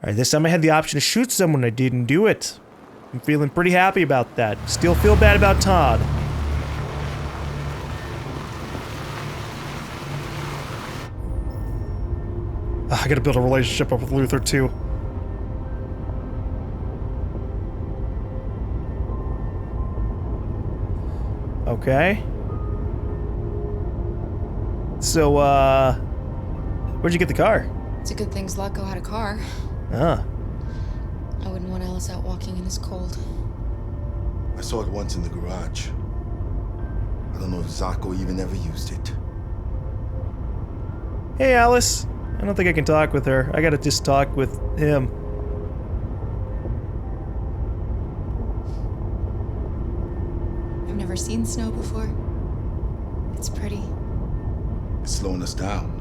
Alright, this time I had the option to shoot someone. I didn't do it. I'm feeling pretty happy about that. Still feel bad about Todd. I gotta build a relationship up with Luther, too. Okay. So, where'd you get the car? It's a good thing Zlatko had a car. Ah. I wouldn't want Alice out walking in this cold. I saw it once in the garage. I don't know if Zlatko even ever used it. Hey, Alice. I don't think I can talk with her. I gotta just talk with him. I've never seen snow before. It's pretty. It's slowing us down.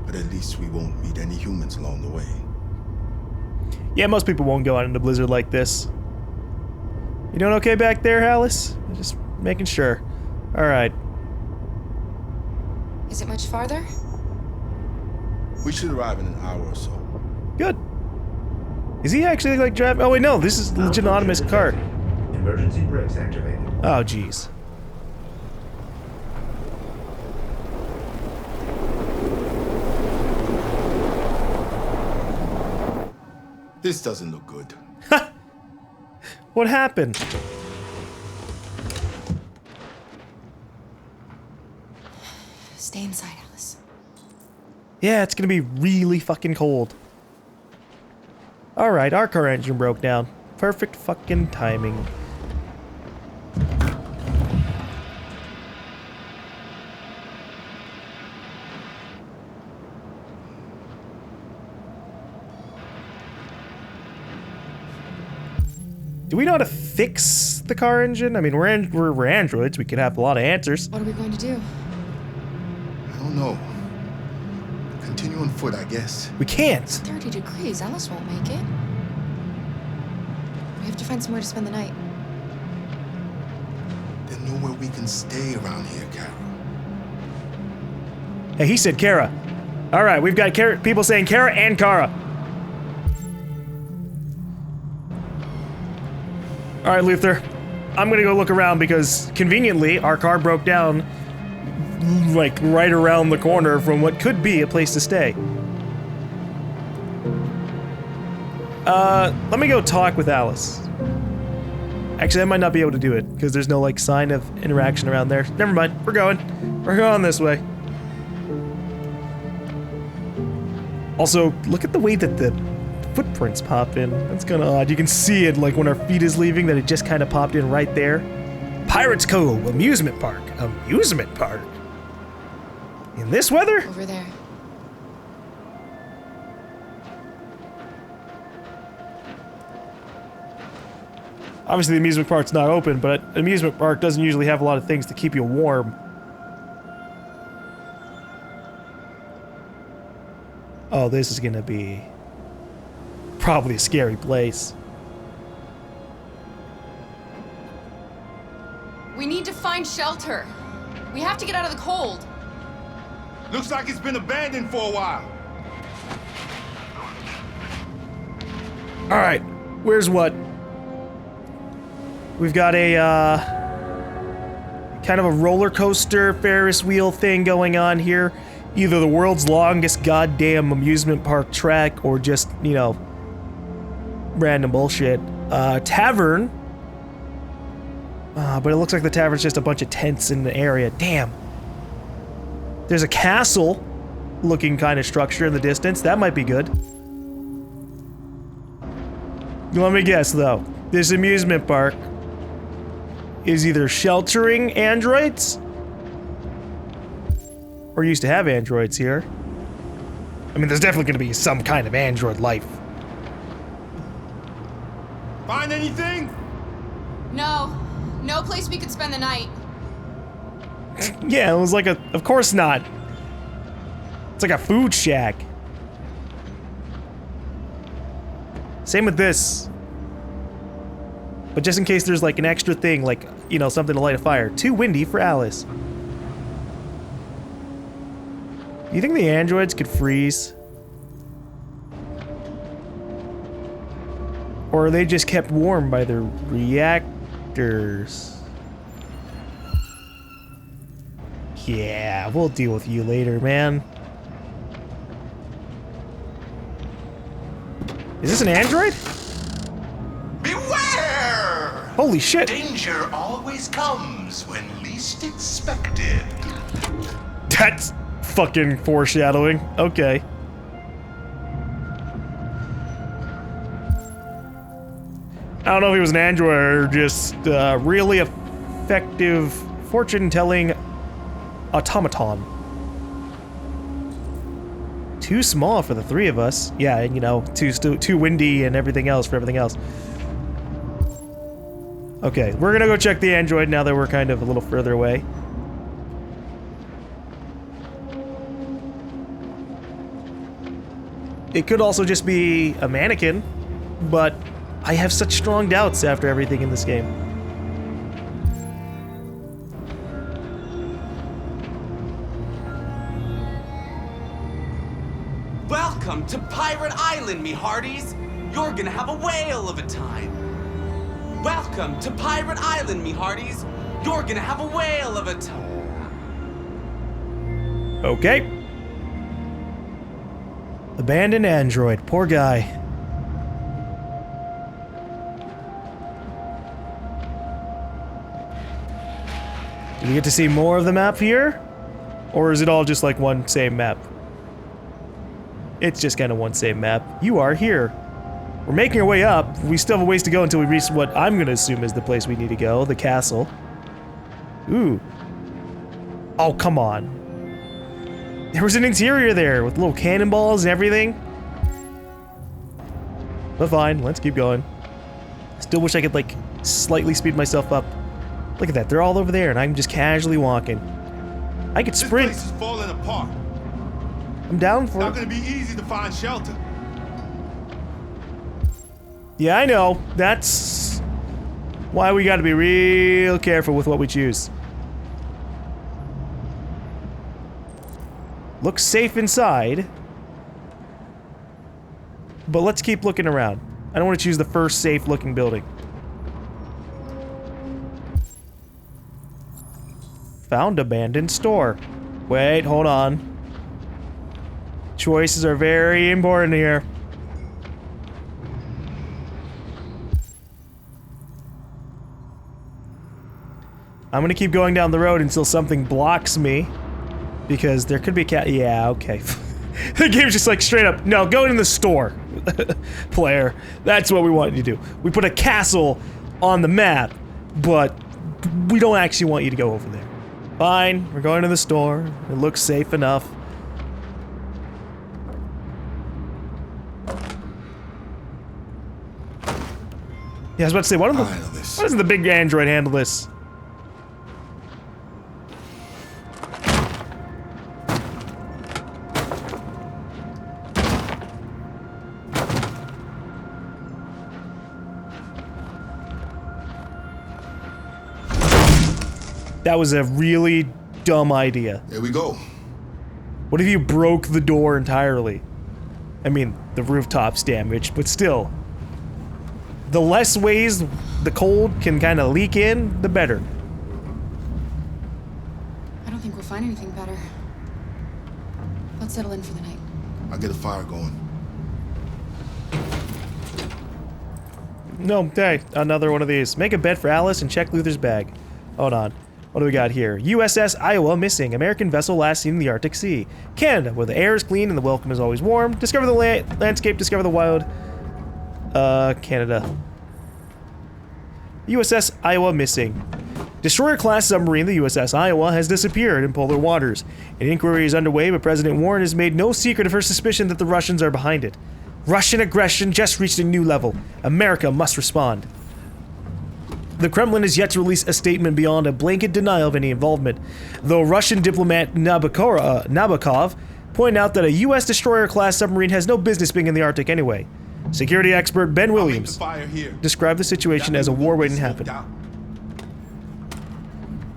But at least we won't meet any humans along the way. Yeah, most people won't go out in a blizzard like this. You doing okay back there, Alice? Just making sure. Alright. Is it much farther? We should arrive in an hour or so. Good. Is he actually like driving? Oh wait, no, this is a legit autonomous car. Emergency brakes activated. Oh, jeez. This doesn't look good. What happened? Stay inside, Alice. Yeah, it's gonna be really fucking cold. Alright, our car engine broke down. Perfect fucking timing. Do we know how to fix the car engine? I mean, we're androids. We could have a lot of answers. What are we going to do? I don't know. Continue on foot, I guess. We can't. 30 degrees. Alice won't make it. We have to find somewhere to spend the night. There's nowhere we can stay around here, Kara. Hey, he said Kara. All right, we've got people saying Kara and Kara. All right, Luther. I'm gonna go look around because conveniently our car broke down like right around the corner from what could be a place to stay. Let me go talk with Alice. Actually, I might not be able to do it because there's no like sign of interaction around there. Never mind. We're going this way. Also, look at the way that the footprints pop in. That's kind of odd. You can see it like when our feet is leaving that it just kind of popped in right there. Pirates Cove amusement park. Amusement park. In this weather? Over there. Obviously the amusement park's not open, but an amusement park doesn't usually have a lot of things to keep you warm. Oh, this is gonna be probably a scary place. We need to find shelter. We have to get out of the cold. Looks like it's been abandoned for a while. Alright, where's what? We've got a, kind of a roller coaster Ferris wheel thing going on here. Either the world's longest goddamn amusement park track or just, you know, random bullshit. Tavern. But it looks like the tavern's just a bunch of tents in the area. Damn. There's a castle looking kind of structure in the distance. That might be good. Let me guess, though. This amusement park is either sheltering androids or used to have androids here. I mean, there's definitely going to be some kind of android life. Find anything? No. No place we could spend the night. Yeah, it was like a... Of course not. It's like a food shack. Same with this. But just in case there's like an extra thing, like, you know, something to light a fire. Too windy for Alice. Do you think the androids could freeze? Or are they just kept warm by the reactors? Yeah, we'll deal with you later, man. Is this an android? Beware! Holy shit! Danger always comes when least expected. That's fucking foreshadowing. Okay. I don't know if he was an android or just really effective fortune-telling automaton. Too small for the three of us. Yeah, and you know, too windy and everything else for everything else. Okay, we're gonna go check the android now that we're kind of a little further away. It could also just be a mannequin, but I have such strong doubts after everything in this game. Welcome to Pirate Island, me hearties! You're gonna have a whale of a time! Welcome to Pirate Island, me hearties! You're gonna have a whale of a time! Okay. Abandoned android, poor guy. Do we get to see more of the map here? Or is it all just like one same map? It's just kind of one same map. You are here. We're making our way up. We still have a ways to go until we reach what I'm going to assume is the place we need to go, the castle. Ooh. Oh, come on. There was an interior there with little cannonballs and everything. But fine, let's keep going. Still wish I could, like, slightly speed myself up. Look at that, they're all over there and I'm just casually walking. I could sprint. This place is falling apart. I'm down It's for not it. gonna be easy to find shelter. Yeah, I know. That's why we gotta be real careful with what we choose. Looks safe inside. But let's keep looking around. I don't want to choose the first safe looking building. Found abandoned store. Wait, hold on. Choices are very important here. I'm gonna keep going down the road until something blocks me. Because there could be a cat. Yeah, okay. The game's just like straight up, no, go in the store, player. That's what we want you to do. We put a castle on the map, but we don't actually want you to go over there. Fine, we're going to the store. It looks safe enough. Yeah, I was about to say, why doesn't the big android handle this? That was a really dumb idea. Here we go. What if you broke the door entirely? I mean, the rooftops damaged, but still. The less ways the cold can kind of leak in, the better. I don't think we'll find anything better. Let's settle in for the night. I'll get a fire going. No, hey, another one of these. Make a bed for Alice and check Luther's bag. Hold on. What do we got here? USS Iowa missing. American vessel last seen in the Arctic Sea. Canada, where the air is clean and the welcome is always warm. Discover the landscape, discover the wild. Canada. USS Iowa missing. Destroyer-class submarine, the USS Iowa, has disappeared in polar waters. An inquiry is underway, but President Warren has made no secret of her suspicion that the Russians are behind it. Russian aggression just reached a new level. America must respond. The Kremlin has yet to release a statement beyond a blanket denial of any involvement, though Russian diplomat Nabokov pointed out that a U.S. destroyer-class submarine has no business being in the Arctic anyway. Security expert Ben Williams described the situation as a war waiting to happen.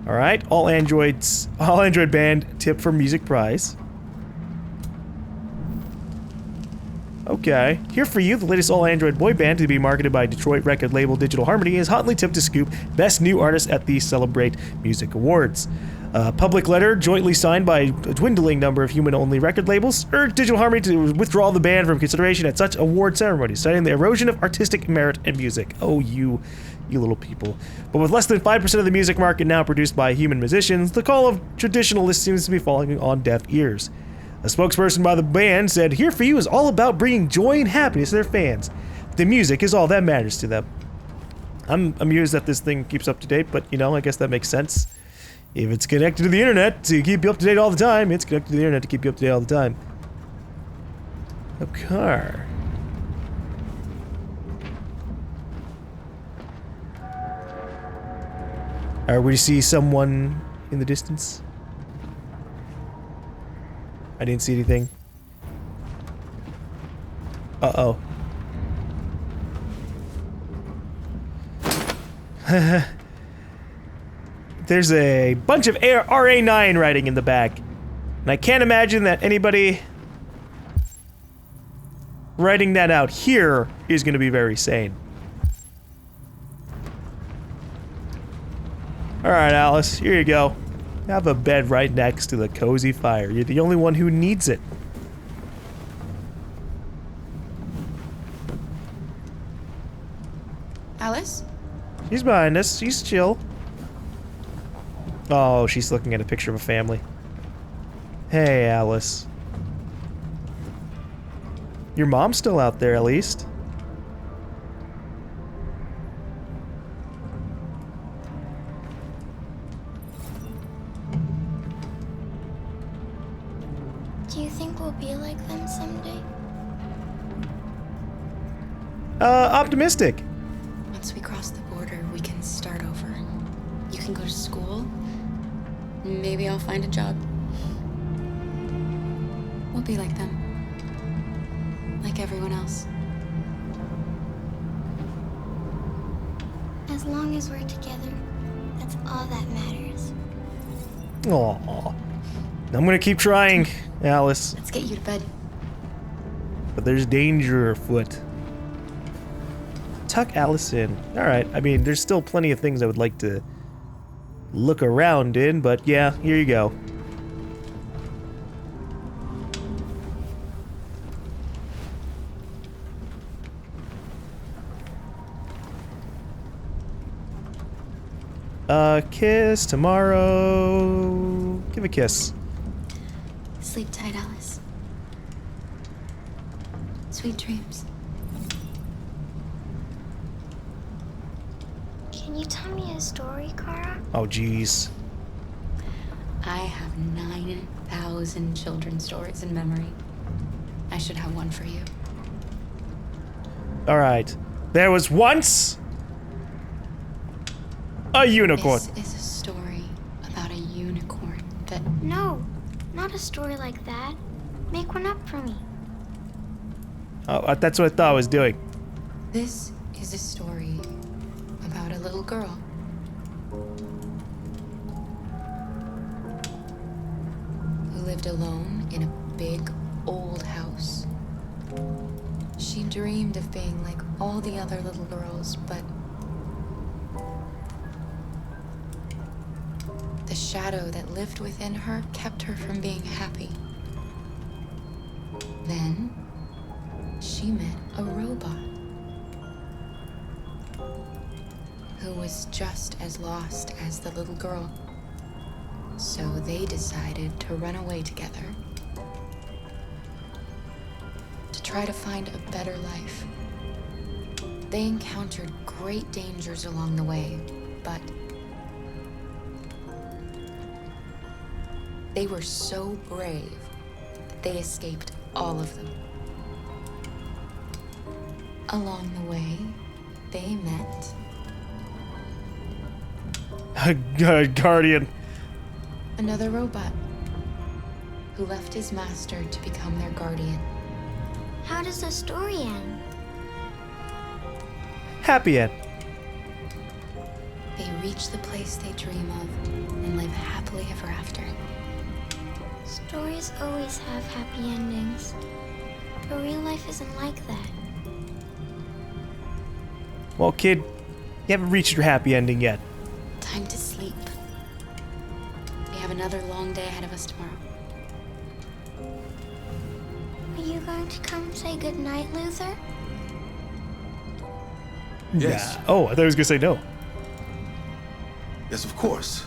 Alright, all Android band tip for music prize. Okay. Here For You, the latest all-Android boy band to be marketed by Detroit record label Digital Harmony, is hotly tipped to scoop Best New Artist at the Celebrate Music Awards. A public letter, jointly signed by a dwindling number of human-only record labels, urged Digital Harmony to withdraw the band from consideration at such award ceremonies, citing the erosion of artistic merit in music. Oh, you little people. But with less than 5% of the music market now produced by human musicians, the call of traditionalists seems to be falling on deaf ears. A spokesperson by the band said, Here For You is all about bringing joy and happiness to their fans. The music is all that matters to them. I'm amused that this thing keeps up to date, but, you know, I guess that makes sense. If it's connected to the internet to keep you up to date all the time, it's connected to the internet to keep you up to date all the time. A car. Alright, we see someone in the distance. I didn't see anything. Uh-oh. There's a bunch of RA9 writing in the back. And I can't imagine that anybody writing that out here is going to be very sane. Alright, Alice, here you go. Have a bed right next to the cozy fire. You're the only one who needs it. Alice? She's behind us. She's chill. Oh, she's looking at a picture of a family. Hey, Alice. Your mom's still out there, at least. Do you think we'll be like them someday? Optimistic. Once we cross the border, we can start over. You can go to school. Maybe I'll find a job. We'll be like them. Like everyone else. As long as we're together, that's all that matters. Aww. I'm gonna keep trying, Alice. Let's get you to bed. But there's danger afoot. Tuck Alice in. Alright, I mean, there's still plenty of things I would like to look around in, but yeah, here you go. Kiss tomorrow. Give a kiss. Sleep tight, Alice. Sweet dreams. Can you tell me a story, Kara? Oh, jeez. I have 9,000 children's stories in memory. I should have one for you. Alright. There was once a unicorn. This is a story about a unicorn that... No, not a story like that. Make one up for me. Oh, that's what I thought I was doing. This is a story about a little girl. Who lived alone in a big, old house. She dreamed of being like all the other little girls, but the shadow that lived within her kept her from being happy. Then she met a robot who was just as lost as the little girl. So they decided to run away together to try to find a better life. They encountered great dangers along the way, but they were so brave that they escaped all of them. Along the way, they met A guardian. another robot who left his master to become their guardian. How does the story end? Happy end. They reach the place they dream of and live happily ever after. Stories always have happy endings. But real life isn't like that. Well, kid, you haven't reached your happy ending yet. Time to sleep. We have another long day ahead of us tomorrow. Are you going to come say goodnight, Luther? Yes. Yeah. Oh, I thought he was gonna say no. Yes, of course.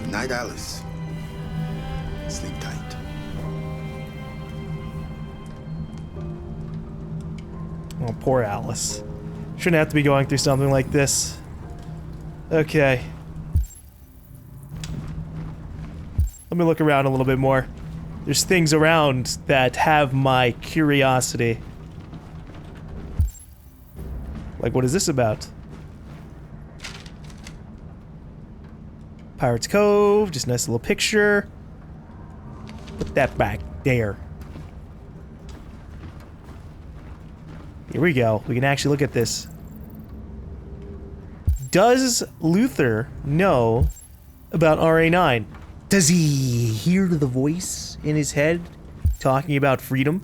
Good night, Alice. Sleep tight. Oh, poor Alice. Shouldn't have to be going through something like this. Okay. Let me look around a little bit more. There's things around that have my curiosity. Like, what is this about? Pirates Cove, just a nice little picture. Put that back there. Here we go. We can actually look at this. Does Luther know about RA9? Does he hear the voice in his head talking about freedom?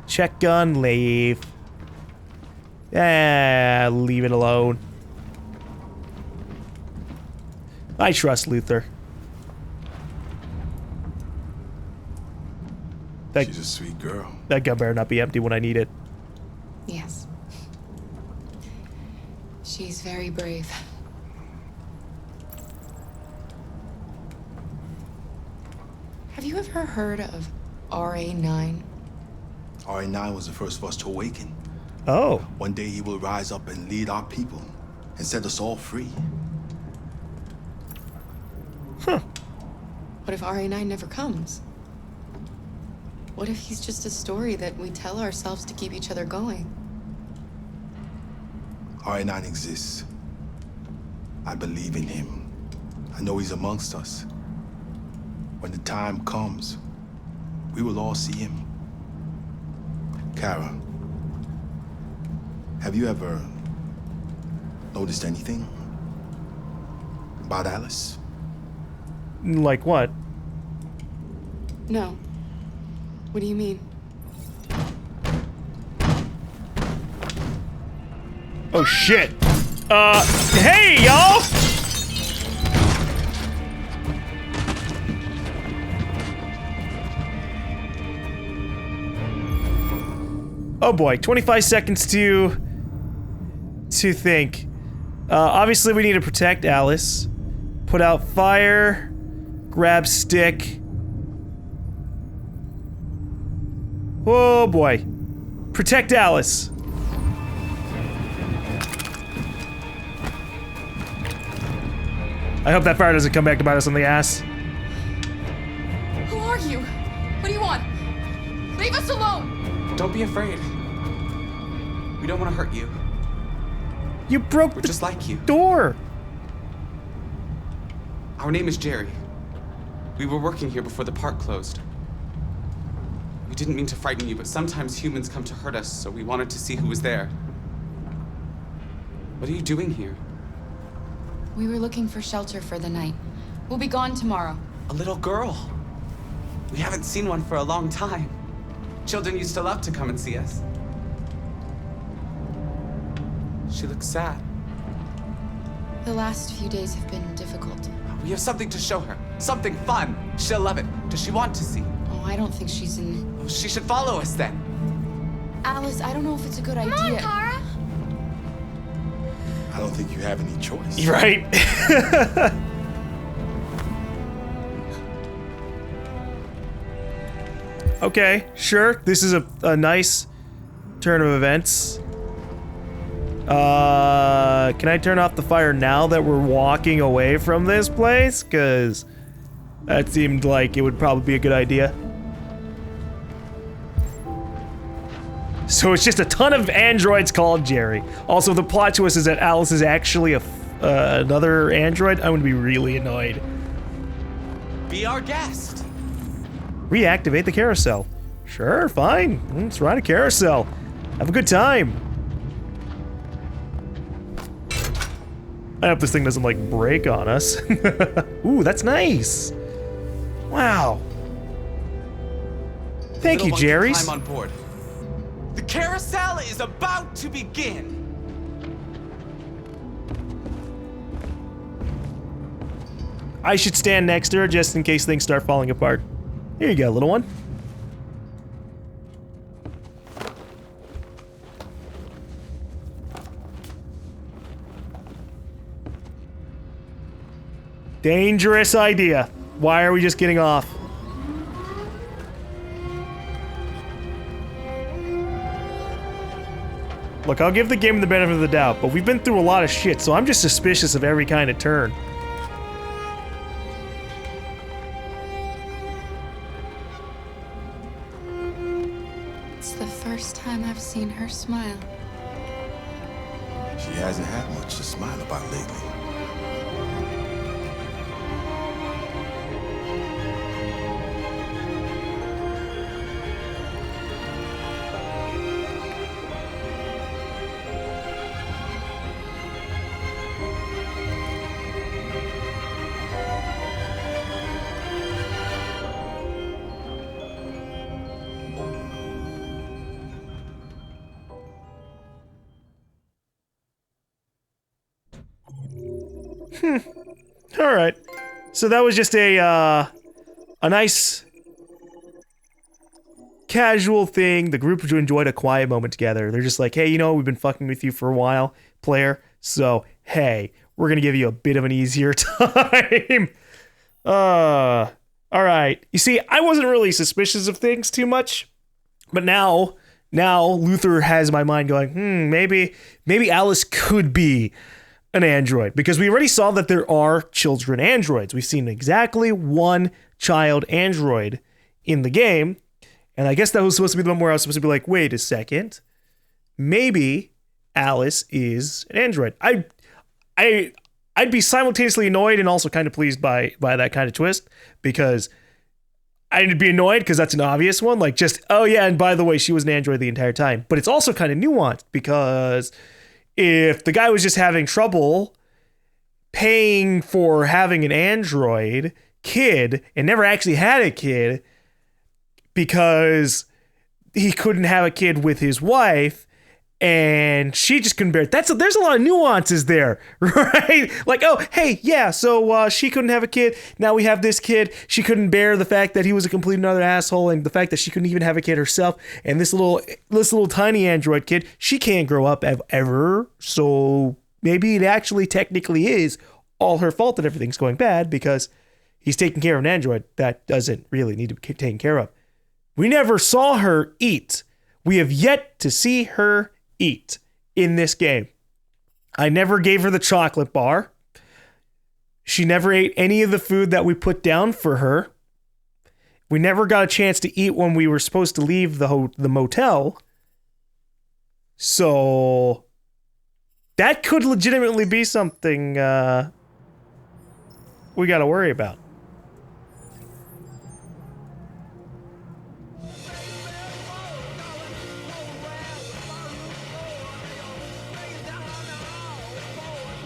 Check gun, leave. Leave it alone. I trust Luther. She's a sweet girl. That gun better not be empty when I need it. Yes. She's very brave. Have you ever heard of RA9? RA9 was the first of us to awaken. Oh. One day he will rise up and lead our people and set us all free. Huh. What if RA9 never comes? What if he's just a story that we tell ourselves to keep each other going? RA9 exists. I believe in him. I know he's amongst us. When the time comes, we will all see him. Kara, have you ever noticed anything about Alice? Like what? No. What do you mean? Oh shit. Hey y'all! Oh boy, 25 seconds to think. Obviously we need to protect Alice. Put out fire. Grab stick. Oh boy. Protect Alice. I hope that fire doesn't come back to bite us on the ass. Who are you? What do you want? Leave us alone! Don't be afraid. We don't want to hurt you. You broke We're the just like you. door. Our name is Jerry. We were working here before the park closed. We didn't mean to frighten you, but sometimes humans come to hurt us, so we wanted to see who was there. What are you doing here? We were looking for shelter for the night. We'll be gone tomorrow. A little girl. We haven't seen one for a long time. Children used to love to come and see us. She looks sad. The last few days have been difficult. We have something to show her. Something fun. She'll love it. Does she want to see? Oh, I don't think she's in... Oh, she should follow us then. Alice, I don't know if it's a good Come idea. on, Kara. I don't think you have any choice. Right? Okay, sure. This is a nice turn of events. Can I turn off the fire now that we're walking away from this place? Because that seemed like it would probably be a good idea. So it's just a ton of androids called Jerry. Also, the plot twist is that Alice is actually another android. I'm gonna be really annoyed. Be our guest. Reactivate the carousel. Sure, fine. Let's ride a carousel. Have a good time. I hope this thing doesn't, like, break on us. Ooh, that's nice. Wow. Thank you, Jerry's. Time on board. The carousel is about to begin. I should stand next to her just in case things start falling apart. Here you go, little one. Dangerous idea. Why are we just getting off? Look, I'll give the game the benefit of the doubt, but we've been through a lot of shit, so I'm just suspicious of every kind of turn. It's the first time I've seen her smile. She hasn't had much to smile about lately. All right. So that was just a nice casual thing. The group enjoyed a quiet moment together. They're just like, hey, you know, we've been fucking with you for a while, player. So, hey, we're going to give you a bit of an easier time. All right. You see, I wasn't really suspicious of things too much, but now Luther has my mind going, maybe Alice could be an android, because we already saw that there are children androids. We've seen exactly one child android in the game, and I guess that was supposed to be the one where I was supposed to be like, wait a second, maybe Alice is an android. I'd be simultaneously annoyed and also kind of pleased by that kind of twist, because I'd be annoyed because that's an obvious one, like just, oh yeah, and by the way, she was an android the entire time. But it's also kind of nuanced, because if the guy was just having trouble paying for having an android kid and never actually had a kid because he couldn't have a kid with his wife and she just couldn't bear it. There's a lot of nuances there, right? Like, oh, hey, yeah, so she couldn't have a kid. Now we have this kid. She couldn't bear the fact that he was a complete another asshole, and the fact that she couldn't even have a kid herself. And this little tiny android kid, she can't grow up ever. So maybe it actually technically is all her fault that everything's going bad, because he's taking care of an android that doesn't really need to be taken care of. We never saw her eat. We have yet to see her eat in this game. I never gave her the chocolate bar. She never ate any of the food that we put down for her. We never got a chance to eat when we were supposed to leave the motel. So that could legitimately be something we got to worry about.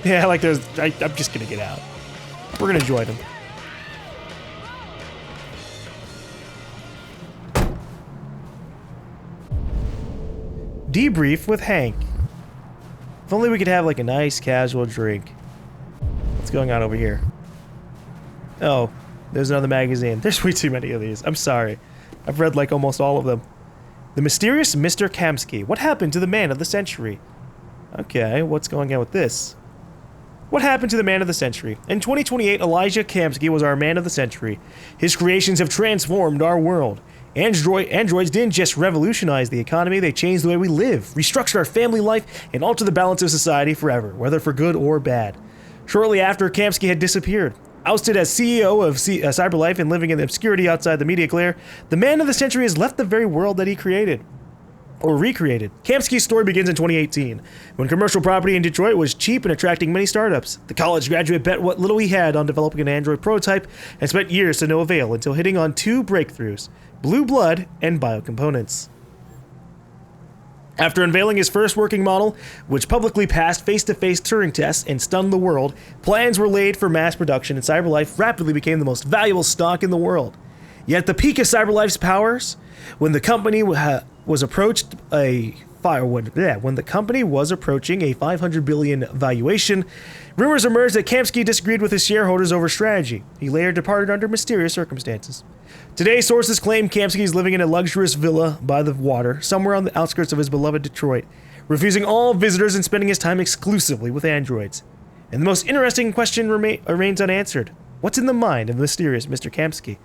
Yeah, like I'm just gonna get out. We're gonna enjoy them. Debrief with Hank. If only we could have like a nice casual drink. What's going on over here? Oh, there's another magazine. There's way too many of these. I'm sorry. I've read like almost all of them. The mysterious Mr. Kamsky. What happened to the man of the century? Okay, what's going on with this? What happened to the man of the century? In 2028, Elijah Kamsky was our man of the century. His creations have transformed our world. Androids didn't just revolutionize the economy, they changed the way we live, restructured our family life, and altered the balance of society forever, whether for good or bad. Shortly after, Kamsky had disappeared. Ousted as CEO of CyberLife and living in the obscurity outside the media glare, the man of the century has left the very world that he created. or recreated. Kamsky's story begins in 2018, when commercial property in Detroit was cheap and attracting many startups. The college graduate bet what little he had on developing an Android prototype and spent years to no avail until hitting on two breakthroughs: blue blood and biocomponents. After unveiling his first working model, which publicly passed face-to-face Turing tests and stunned the world, plans were laid for mass production, and CyberLife rapidly became the most valuable stock in the world. Yet at the peak of CyberLife's powers, when the company was approaching a $500 billion valuation, rumors emerged that Kamsky disagreed with his shareholders over strategy. He later departed under mysterious circumstances. Today, sources claim Kamsky is living in a luxurious villa by the water, somewhere on the outskirts of his beloved Detroit, refusing all visitors and spending his time exclusively with androids. And the most interesting question remains unanswered. What's in the mind of the mysterious Mr. Kamsky?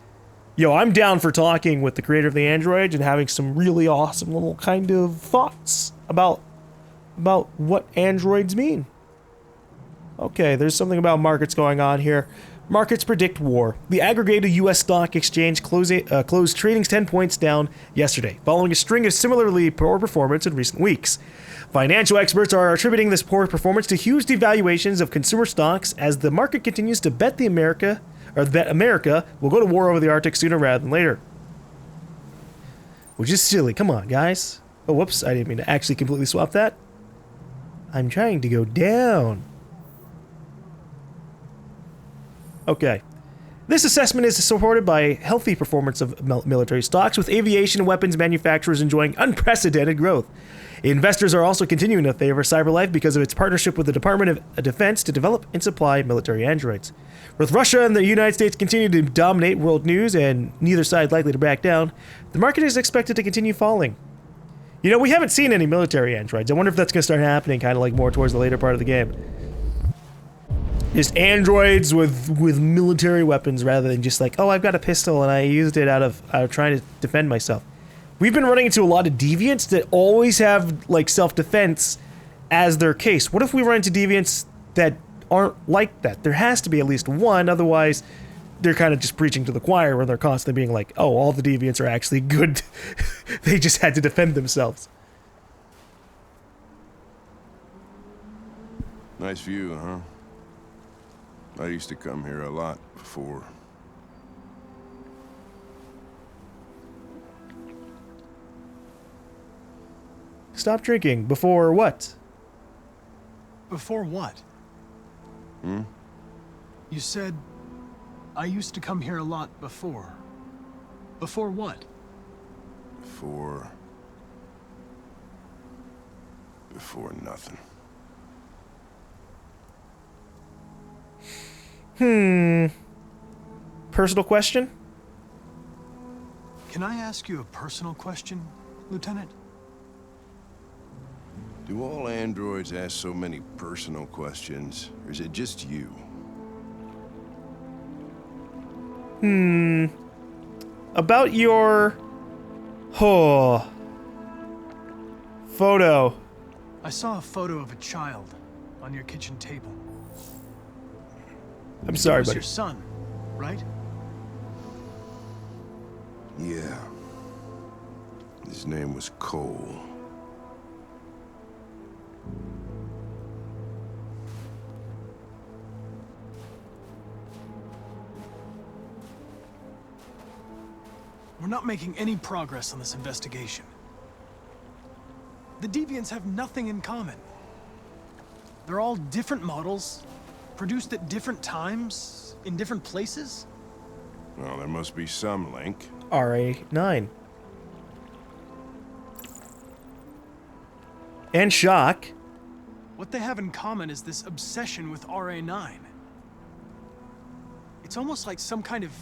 Yo, I'm down for talking with the creator of the android and having some really awesome little kind of thoughts about what androids mean. Okay, there's something about markets going on here. Markets predict war. The aggregated U.S. stock exchange closed trading 10 points down yesterday, following a string of similarly poor performance in recent weeks. Financial experts are attributing this poor performance to huge devaluations of consumer stocks as the market continues to bet America will go to war over the Arctic sooner rather than later. Which is silly. Come on, guys. Oh, whoops. I didn't mean to actually completely swap that. I'm trying to go down. Okay. This assessment is supported by healthy performance of military stocks, with aviation and weapons manufacturers enjoying unprecedented growth. Investors are also continuing to favor CyberLife because of its partnership with the Department of Defense to develop and supply military androids. With Russia and the United States continuing to dominate world news and neither side likely to back down, the market is expected to continue falling. You know, we haven't seen any military androids. I wonder if that's going to start happening kind of like more towards the later part of the game. Just androids with military weapons rather than just like, oh, I've got a pistol and I used it out of trying to defend myself. We've been running into a lot of deviants that always have like self-defense as their case. What if we run into deviants that aren't like that? There has to be at least one, otherwise they're kind of just preaching to the choir where they're constantly being like, oh, all the deviants are actually good. They just had to defend themselves. Nice view, huh? I used to come here a lot before. Stop drinking. Before what? Before what? You said, I used to come here a lot before. Before what? Before nothing. Personal question? Can I ask you a personal question, Lieutenant? Do all androids ask so many personal questions, or is it just you? About your... photo. I saw a photo of a child on your kitchen table. I'm sorry, It was buddy. your son, right? Yeah. His name was Cole. We're not making any progress on this investigation. The deviants have nothing in common. They're all different models, produced at different times, in different places. Well, there must be some link. RA9. And Shock. What they have in common is this obsession with RA9. It's almost like some kind of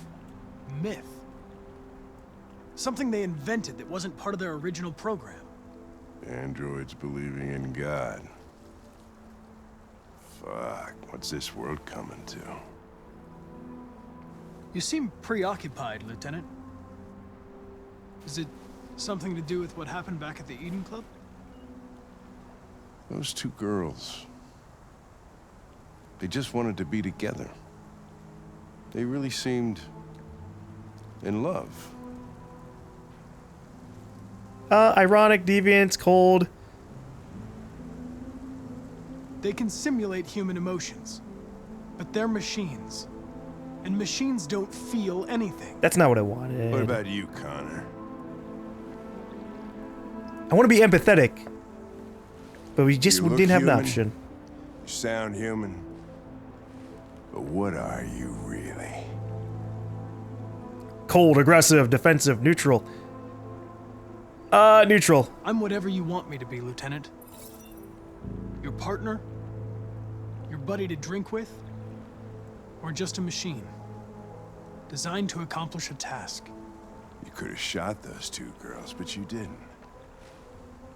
myth. Something they invented that wasn't part of their original program. Androids believing in God. Fuck, what's this world coming to? You seem preoccupied, Lieutenant. Is it something to do with what happened back at the Eden Club? Those two girls. They just wanted to be together. They really seemed in love. Ironic, deviant, cold. They can simulate human emotions, but they're machines. And machines don't feel anything. That's not what I wanted. What about you, Connor? I want to be empathetic. But we just You look didn't have an human. option. You sound human. But what are you really? Cold, aggressive, defensive, neutral. Neutral. I'm whatever you want me to be, Lieutenant. Your partner? Your buddy to drink with? Or just a machine? Designed to accomplish a task. You could have shot those two girls, but you didn't.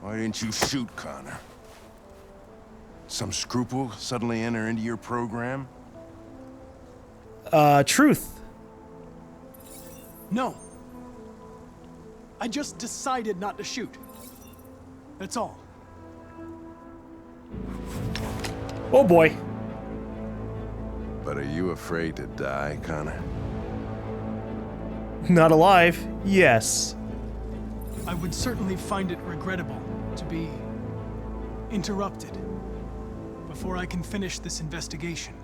Why didn't you shoot Connor? Some scruple suddenly enter into your program? Truth. No. I just decided not to shoot. That's all. Oh boy. But are you afraid to die, Connor? Not alive. Yes. I would certainly find it regrettable to be interrupted before I can finish this investigation.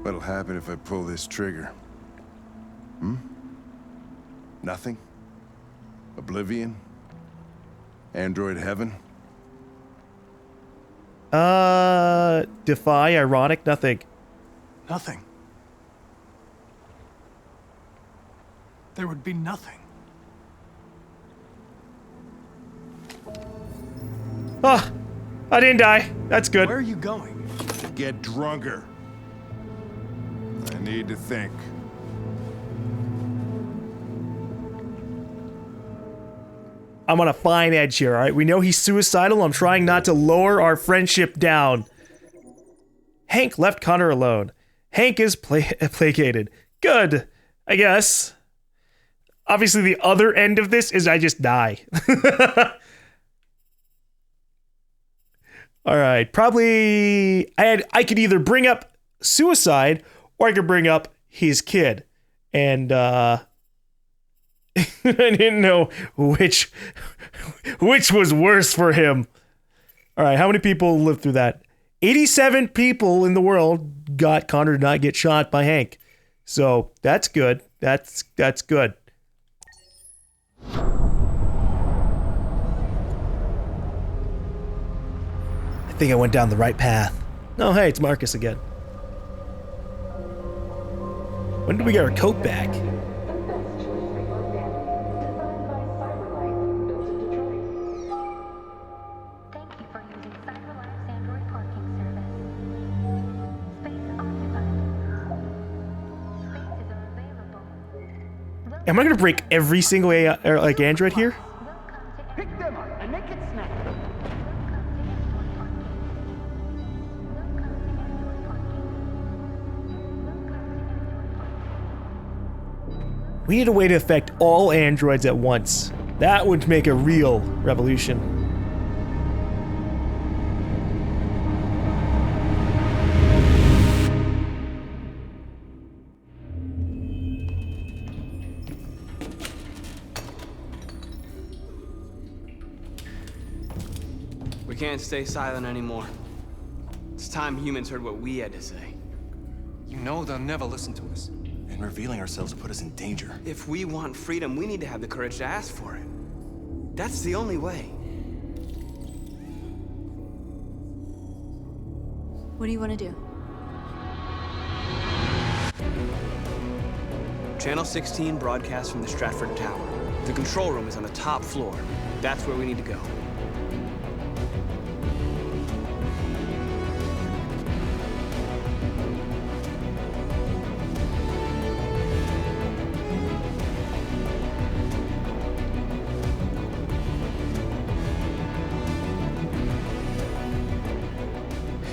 What'll happen if I pull this trigger? Hmm? Nothing? Oblivion? Android heaven? Defy, ironic, nothing. Nothing. There would be nothing. Ah, I didn't die. That's good. Where are you going? Get drunker. I need to think. I'm on a fine edge here, alright? We know he's suicidal. I'm trying not to lower our friendship down. Hank left Connor alone. Hank is placated. Good, I guess. Obviously, the other end of this is I just die. Alright, probably... I could either bring up suicide, or I could bring up his kid. And, I didn't know which was worse for him. All right, how many people lived through that? 87 people in the world got Connor to not get shot by Hank. So that's good. That's good. I think I went down the right path. Oh, hey, it's Marcus again. When did we get our coat back? Am I gonna break every single Android here? Pick them up and make it snap. We need a way to affect all androids at once. That would make a real revolution. We can't stay silent anymore. It's time humans heard what we had to say. You know they'll never listen to us. And revealing ourselves will put us in danger. If we want freedom, we need to have the courage to ask for it. That's the only way. What do you want to do? Channel 16 broadcasts from the Stratford Tower. The control room is on the top floor. That's where we need to go.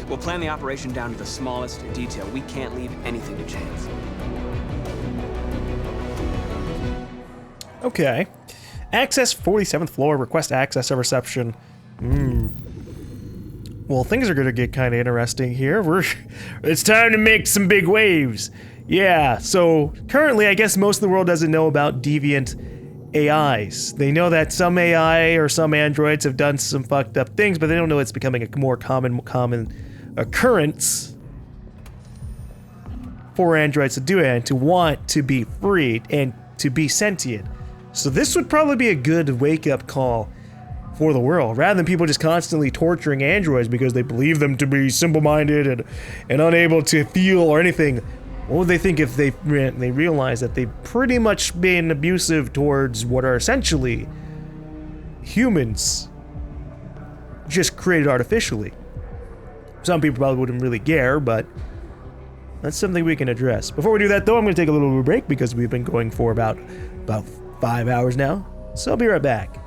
We'll plan the operation down to the smallest detail. We can't leave anything to chance. Okay. Access 47th floor. Request access or reception. Well, things are gonna get kind of interesting here. It's time to make some big waves. Yeah, so currently I guess most of the world doesn't know about deviant AIs. They know that some AI or some androids have done some fucked up things, but they don't know it's becoming a more common occurrence for androids to do it and to want to be freed and to be sentient. So this would probably be a good wake-up call for the world, rather than people just constantly torturing androids because they believe them to be simple-minded and unable to feel or anything. What would they think if they realize that they've pretty much been abusive towards what are essentially humans, just created artificially? Some people probably wouldn't really care, but that's something we can address. Before we do that, though, I'm going to take a little break because we've been going for about 5 hours now. So I'll be right back.